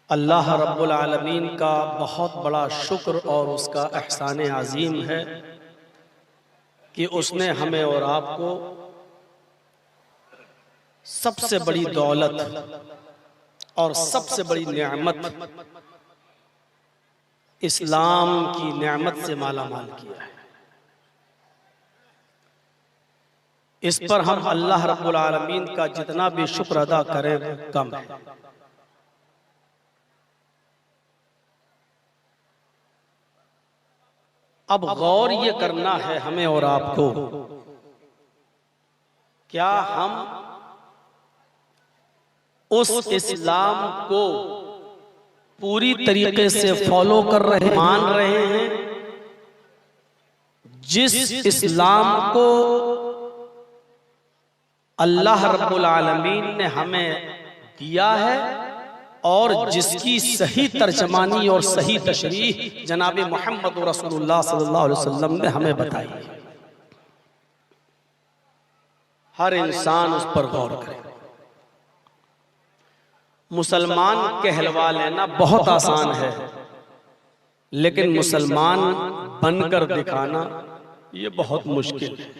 अल्लाह रब्बुल आलमीन का बहुत बड़ा शुक्र और उसका एहसान अजीम है कि उसने हमें और आपको सबसे बड़ी दौलत और सबसे बड़ी नेमत इस्लाम की नेमत से माला माल किया है। इस पर हम अल्लाह रब्बुल आलमीन का जितना भी शुक्र अदा करें कम है। अब गौर ये करना है हमें और आपको, क्या हम उस इस्लाम को पूरी तरीके से फॉलो कर रहे मान रहे हैं जिस इस्लाम को अल्लाह रब्बुल आलमीन ने हमें दिया है और जिसकी सही तर्जमानी और सही तशरीह जनाब मोहम्मद रसूलुल्लाह सल्लल्लाहु अलैहि वसल्लम ने हमें बताई है। हर इंसान उस पर गौर करे। मुसलमान कहलवा लेना बहुत आसान है, लेकिन मुसलमान बनकर दिखाना ये बहुत मुश्किल है।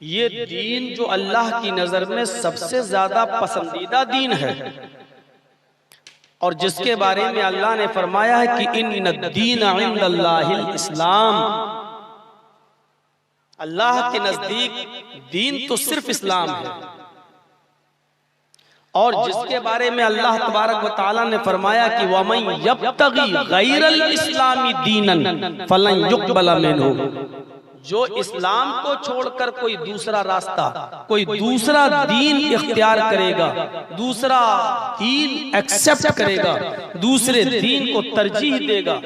ये दीन जो अल्लाह की नजर में सबसे ज्यादा पसंदीदा दीन है और जिसके बारे में अल्लाह ने फरमाया है कि इन्नद्दीन इंदल्लाहिल इस्लाम, अल्लाह के नजदीक दीन तो सिर्फ इस्लाम है। और जिसके बारे में अल्लाह तबारक व तआला ने फरमाया कि वमन यब्तगी गैरल इस्लामी दीनन फलन युक़बल मिन्हु, जो इस्लाम को छोड़कर कोई दूसरा रास्ता, कोई दूसरा दीन इख्तियार करेगा, दूसरा दीन एक्सेप्ट करेगा, दूसरे दीन को तरजीह देगा,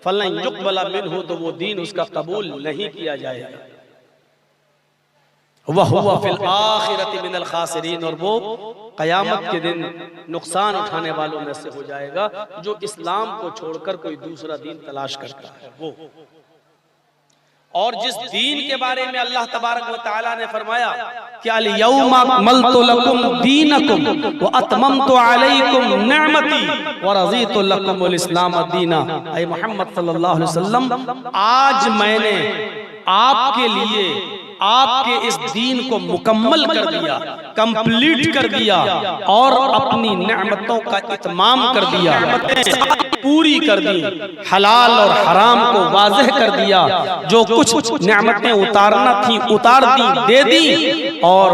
फलन युक़बल मिन्हु, तो वो दीन उसका कबूल नहीं किया जाएगा। वहुवा फिल आखिरति मिनल खासिरीन, और वो कयामत के दिन नुकसान उठाने वालों में से हो जाएगा जो इस्लाम को छोड़कर कोई दूसरा दीन तलाश करता है वो। और जिस दीन के बारे में अल्लाह तबारक व तआला ने फरमाया कि अल यौमा अकमलतु लकुम दीनकुम व अतममतु अलैकुम निअमती व रज़ीतु लकुमुल इस्लाम दीना, ऐ मोहम्मद सल्लल्लाहु अलैहि वसल्लम, आज मैंने आपके लिए आपके इस दीन को मुकम्मल कर दिया, कंप्लीट कर दिया और अपनी नेमतों का इत्माम कर दिया, पूरी कर दी, हलाल और हराम को वाज़ेह कर दिया, जो कुछ नेमतें उतारना थी उतार दी, दे दी, और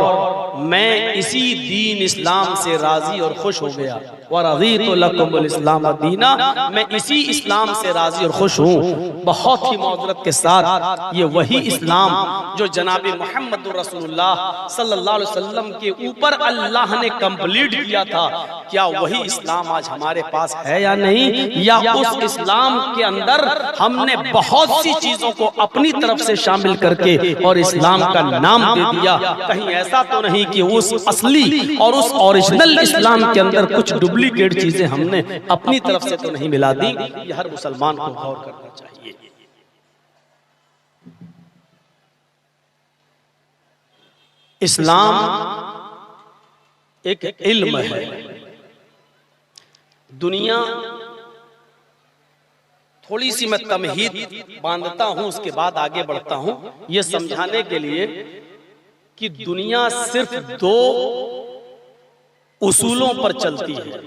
मैं इसी दीन इस्लाम से राजी और खुश हो गया। व रज़ीतु लकुमुल इस्लाम दीना, मैं इसी इस्लाम से राजी और खुश हूँ। बहुत ही मौजरत के साथ ये वही इस्लाम जो जनाब मोहम्मद रसूलुल्लाह सल्लल्लाहु अलैहि वसल्लम के ऊपर अल्लाह ने कंप्लीट किया था, क्या वही इस्लाम आज हमारे पास है या नहीं, या उस इस्लाम के अंदर हमने बहुत सी चीजों को अपनी तरफ से शामिल करके और इस्लाम का नाम दे दिया। कहीं ऐसा तो नहीं कि उस असली और उस ओरिजिनल इस्लाम के अंदर कुछ डुप्लीकेट चीजें हमने अपनी तरफ से तो नहीं मिला दी। ये हर मुसलमान को गौर करना चाहिए। इस्लाम एक इल्म है। दुनिया, थोड़ी सी मैं तमहीद बांधता हूं, उसके बाद आगे बढ़ता हूं, यह समझाने के लिए कि दुनिया सिर्फ दो उसूलों पर चलती है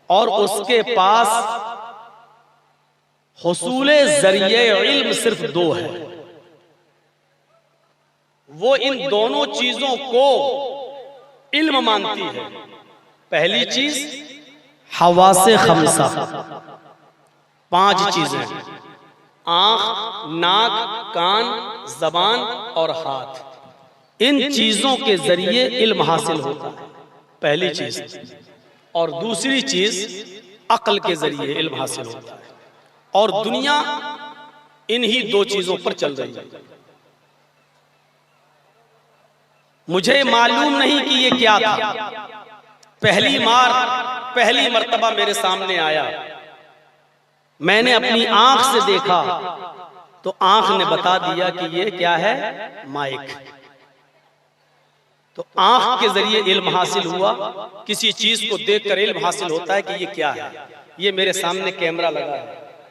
और उसके पास हुसूले जरिए इल्म सिर्फ दो है। वो इन दोनों चीजों को इल्म मानती है। पहली चीज हवासे खमसा, 5 चीजें, आंख, नाक, कान, जबान और हाथ, इन चीजों के जरिए इल्म हासिल होता है, पहली चीज। और दूसरी चीज अक्ल के जरिए इल्म हासिल होता है। और दुनिया इन्हीं 2 चीजों पर चल रही है। मुझे मालूम नहीं कि ये क्या था। पहली मर्तबा मेरे सामने आया, मैंने अपनी आंख से देखा तो आंख ने बता दिया कि ये क्या है, माइक। तो आंख के जरिए इल्म हासिल हुआ, किसी चीज को देखकर इल्म हासिल होता है कि ये क्या है। ये मेरे सामने कैमरा लगा है,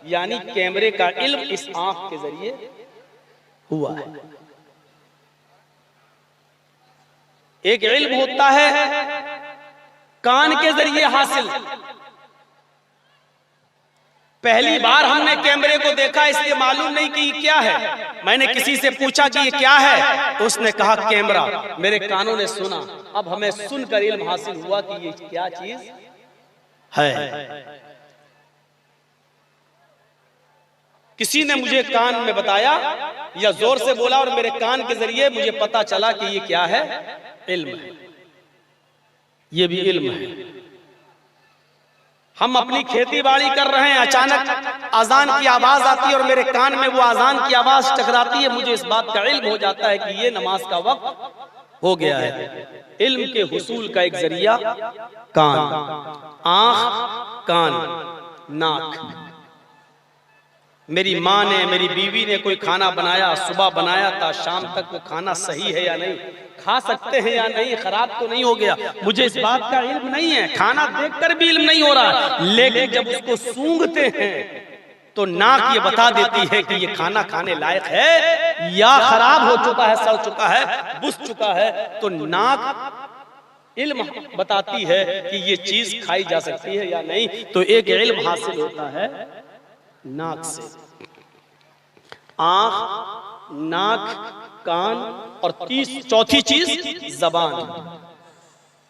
यानी कैमरे का इल्म इस आंख के जरिए हुआ है। एक इल्म होता है कान के जरिए हासिल। पहली बार हमने कैमरे को देखा, इसलिए मालूम नहीं कि ये क्या है। मैंने किसी से पूछा कि ये क्या है, तो उसने कहा कैमरा। मेरे कानों ने सुना, अब हमें सुनकर इल्म हासिल हुआ कि ये क्या चीज है। किसी ने मुझे कान में बताया या जोर से बोला और मेरे कान के जरिए मुझे पता चला कि ये क्या है, इल्म है। ये भी इल्म है। हम अपनी खेती बाड़ी कर रहे हैं, अचानक अजान की आवाज आती है और मेरे कान में वो अजान की आवाज टकराती है, मुझे इस बात का इल्म हो जाता है कि ये नमाज का वक्त हो गया है। इल्म के हुसूल का एक जरिया कान, आंख, कान, नाक। मेरी माँ ने, मेरी बीवी ने कोई खाना बनाया, सुबह बनाया था, शाम तक वो खाना सही है या नहीं, खा सकते हैं या नहीं, खराब तो नहीं हो गया, मुझे इस बात का इल्म नहीं है। खाना देखकर भी इल्म नहीं हो रहा, लेकिन जब उसको सूंघते हैं तो नाक ये बता देती है कि ये खाना खाने लायक है या खराब हो चुका है, सड़ चुका है, बुझ चुका है। तो नाक इल्म बताती है कि ये चीज खाई जा सकती है या नहीं। तो एक इल्म हासिल होता है नाक से। आंख, नाक, कान और चौथी चीज जबान।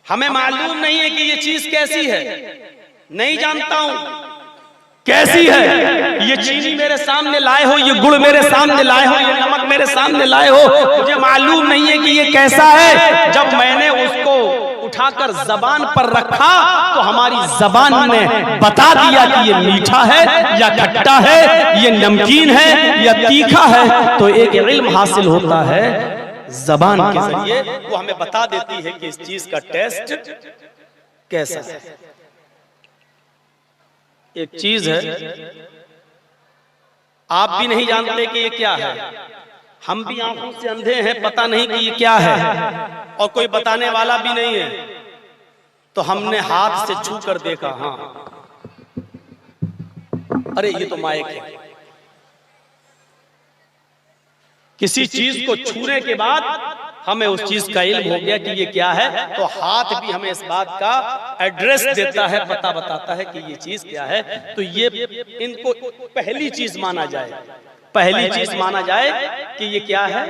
हमें मालूम नहीं है कि ये चीज कैसी है, नहीं जानता हूं कैसी है। ये चीनी मेरे सामने लाए हो, ये गुड़ मेरे सामने लाए हो, ये नमक मेरे सामने लाए हो, मुझे मालूम नहीं है कि ये कैसा है। जब मैंने उसको उठाकर जबान पर रखा तो हमारी जबान ने बता दिया कि ये मीठा है या खट्टा है, ये नमकीन है या तीखा है। तो एक इल्म हासिल होता है जबान के जरिए, वो हमें बता देती है कि इस चीज का टेस्ट कैसा है। एक चीज है आप भी नहीं जानते कि ये क्या है, हम भी आंखों से अंधे हैं, पता नहीं कि ये क्या है, और कोई बताने वाला भी नहीं है। तो हमने हाथ से छू कर देखा, हाँ अरे ये तो माइक है। किसी चीज को छूने के बाद हमें उस चीज का इल्म हो गया कि ये क्या है। तो हाथ भी हमें इस बात का एड्रेस देता है, पता बताता है कि ये चीज क्या है। तो ये इनको पहली चीज माना जाए, पहली चीज माना जाए कि ये क्या है,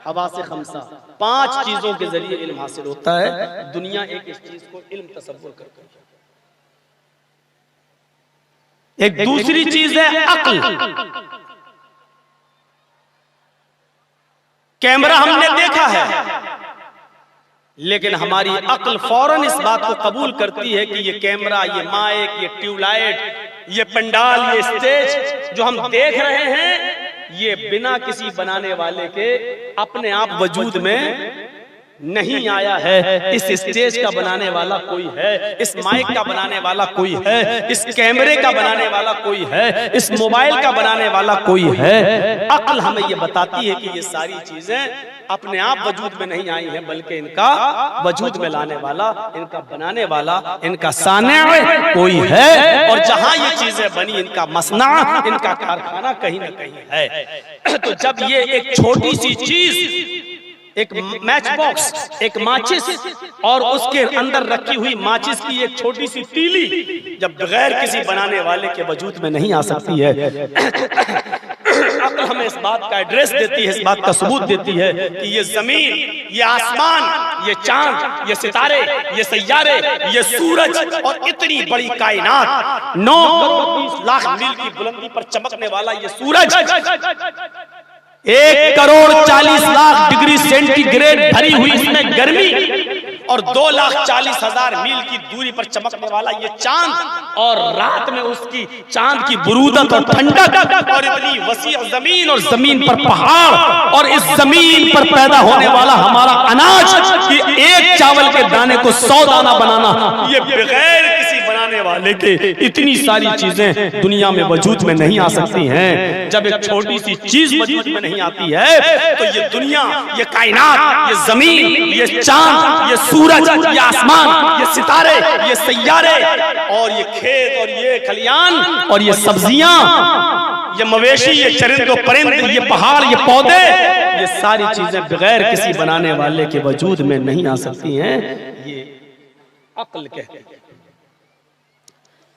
हवा से खमसा। 5 चीजों के जरिए इल्म हासिल होता है। दुनिया एक इस चीज को इल्म तसव्वुर करती है। एक दूसरी चीज है अक्ल। कैमरा हमने देखा है, लेकिन हमारी अक्ल फौरन इस बात को कबूल करती है कि ये कैमरा, ये माइक, ये ट्यूबलाइट, ये पंडाल, ये स्टेज जो हम देख रहे हैं, ये बिना किसी बनाने वाले के अपने आप वजूद में नहीं आया है। इस स्टेज का बनाने वाला कोई है, इस माइक का बनाने वाला कोई है, इस कैमरे का बनाने वाला कोई है, इस मोबाइल का बनाने वाला कोई है। अक्ल हमें ये बताती है कि ये सारी चीजें अपने आप वजूद में नहीं आई हैं, बल्कि इनका वजूद में लाने वाला, इनका बनाने वाला, इनका साने कोई है। और जहां ये चीजें बनी, इनका मसना, इनका कारखाना कहीं ना कहीं है। तो जब ये एक छोटी सी चीज, एक मैच बॉक्स, एक माचिस और उसके अंदर रखी हुई माचिस की एक छोटी सी तीली जब बगैर किसी बनाने वाले के वजूद में नहीं आ सकती है, अक्ल हमें इस बात का एड्रेस देती है, इस बात का सबूत देती है कि ये जमीन, ये आसमान, ये चांद, ये सितारे, ये सैयारे, ये सूरज और इतनी बड़ी कायनात, 9 करोड़ 30 लाख मील की बुलंदी पर चमकने वाला ये सूरज 1 करोड़ 40 लाख डिग्री सेंटीग्रेड भरी हुई इसमें गर्मी और 2,40,000 मील की दूरी पर चमकने वाला ये चांद, और रात में उसकी चांद की बुरूदत और ठंडक, और इतनी वसी जमीन और जमीन पर पहाड़, और इस जमीन पर पैदा होने वाला हमारा अनाज कि एक चावल के दाने को 100 दाना बनाना, ये बगैर किसी बनाने बनाने वाले के इतनी सारी चीजें दुनिया में वजूद में नहीं आ सकती हैं। जब एक छोटी सी चीज वजूद में नहीं आती है तो ये दुनिया, ये कायनात, ये जमीन, ये चांद, ये सूरज, ये आसमान, ये सितारे, ये सैयारे और ये खेत और ये खलियान और ये सब्जियां, ये मवेशी, ये चरिंद परिंद, ये पहाड़, ये पौधे, ये सारी चीजें बगैर किसी बनाने वाले के वजूद में नहीं आ सकती हैं। ये अक्ल कहते हैं।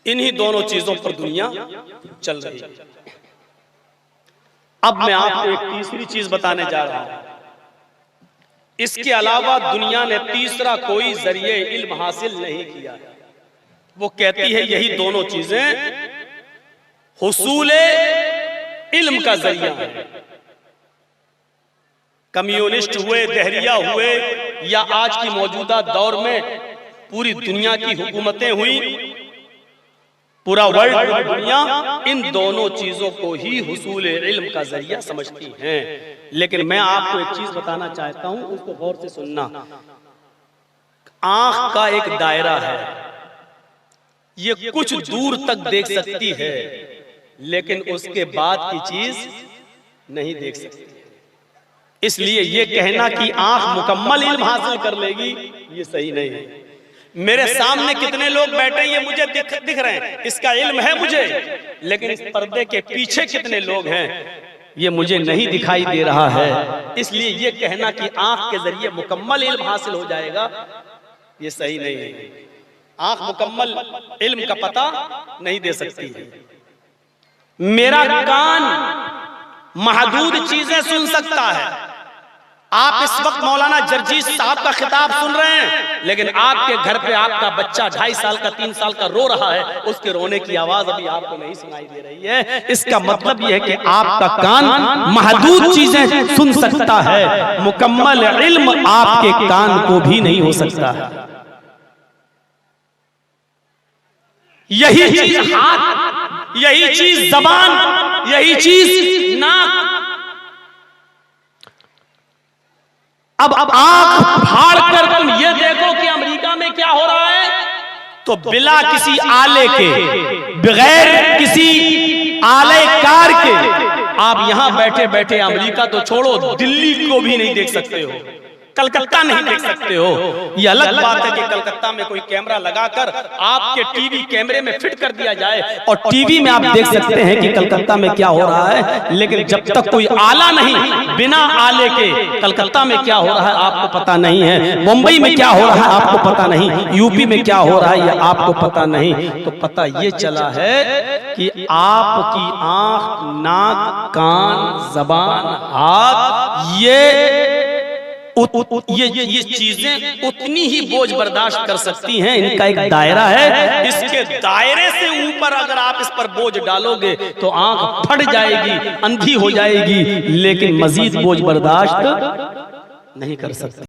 इन्हीं दोनों चीजों पर दुनिया चल रही है। अब मैं आपको एक तीसरी चीज बताने जा रहा हूं। इसके अलावा दुनिया ने तीसरा कोई जरिए इल्म हासिल नहीं किया। वो कहती है यही दोनों चीजें हुसूले इल्म का जरिया है। कम्युनिस्ट हुए, दहरिया हुए या आज की मौजूदा दौर में पूरी दुनिया की हुकूमतें हुई, पूरा वर्ल्ड, दुनिया इन दोनों चीजों को ही हुसूल इल्म का जरिया समझती हैं। लेकिन मैं आपको एक चीज बताना चाहता हूं, उसको गौर से सुनना। आंख का एक दायरा है, ये कुछ दूर तक देख सकती है लेकिन उसके बाद की चीज नहीं देख सकती। इसलिए ये कहना कि आंख मुकम्मल इल्म हासिल कर लेगी, ये सही नहीं है। मेरे सामने कितने लोग बैठे ये मुझे दिख रहे हैं, इसका इल्म है मुझे, लेकिन इस पर्दे के पीछे कितने लोग हैं ये मुझे नहीं दिखाई दे रहा है। इसलिए ये कहना कि आंख के जरिए मुकम्मल इल्म हासिल हो जाएगा, ये सही नहीं है। आंख मुकम्मल इल्म का पता नहीं दे सकती है। मेरा कान महदूद चीजें सुन सकता है। आप इस वक्त मौलाना जर्जीस साहब का खिताब सुन रहे हैं, लेकिन आपके घर पे आपका बच्चा 2.5 साल का 3 साल का रो रहा है, उसके रोने की आवाज अभी आपको नहीं सुनाई दे रही है। इसका मतलब यह है कि आपका कान महदूद चीजें सुन सकता है, मुकम्मल इल्म आपके कान को भी नहीं हो सकता है। यही चीज हाथ, यही चीज जबान, यही चीज नाक। अब आंख फाड़ कर तुम ये देखो कि अमेरिका में क्या हो रहा है, तो बिला किसी आले के, बगैर किसी आले कार के आप यहां बैठे बैठे अमेरिका तो छोड़ो, दिल्ली को भी नहीं देख सकते हो, कलकत्ता नहीं देख सकते हो। ये अलग बात है कि कलकत्ता में कोई कैमरा लगाकर आपके टीवी कैमरे में फिट कर दिया जाए और टीवी में आप देख सकते हैं कि कलकत्ता में क्या हो रहा है, लेकिन जब तक कोई आला नहीं, बिना आले के कलकत्ता में क्या हो रहा है आपको पता नहीं है, मुंबई में क्या हो रहा है आपको पता नहीं, यूपी में क्या हो रहा है ये आपको पता नहीं। तो पता ये चला है कि आपकी आंख, नाक, कान, जबान, हाथ, ये चीजें उतनी ही बोझ बर्दाश्त कर सकती हैं। इनका एक दायरा है, इसके दायरे से ऊपर अगर आप इस पर बोझ डालोगे तो आंख फट जाएगी, अंधी हो जाएगी, लेकिन मजीद बोझ बर्दाश्त नहीं कर सकती।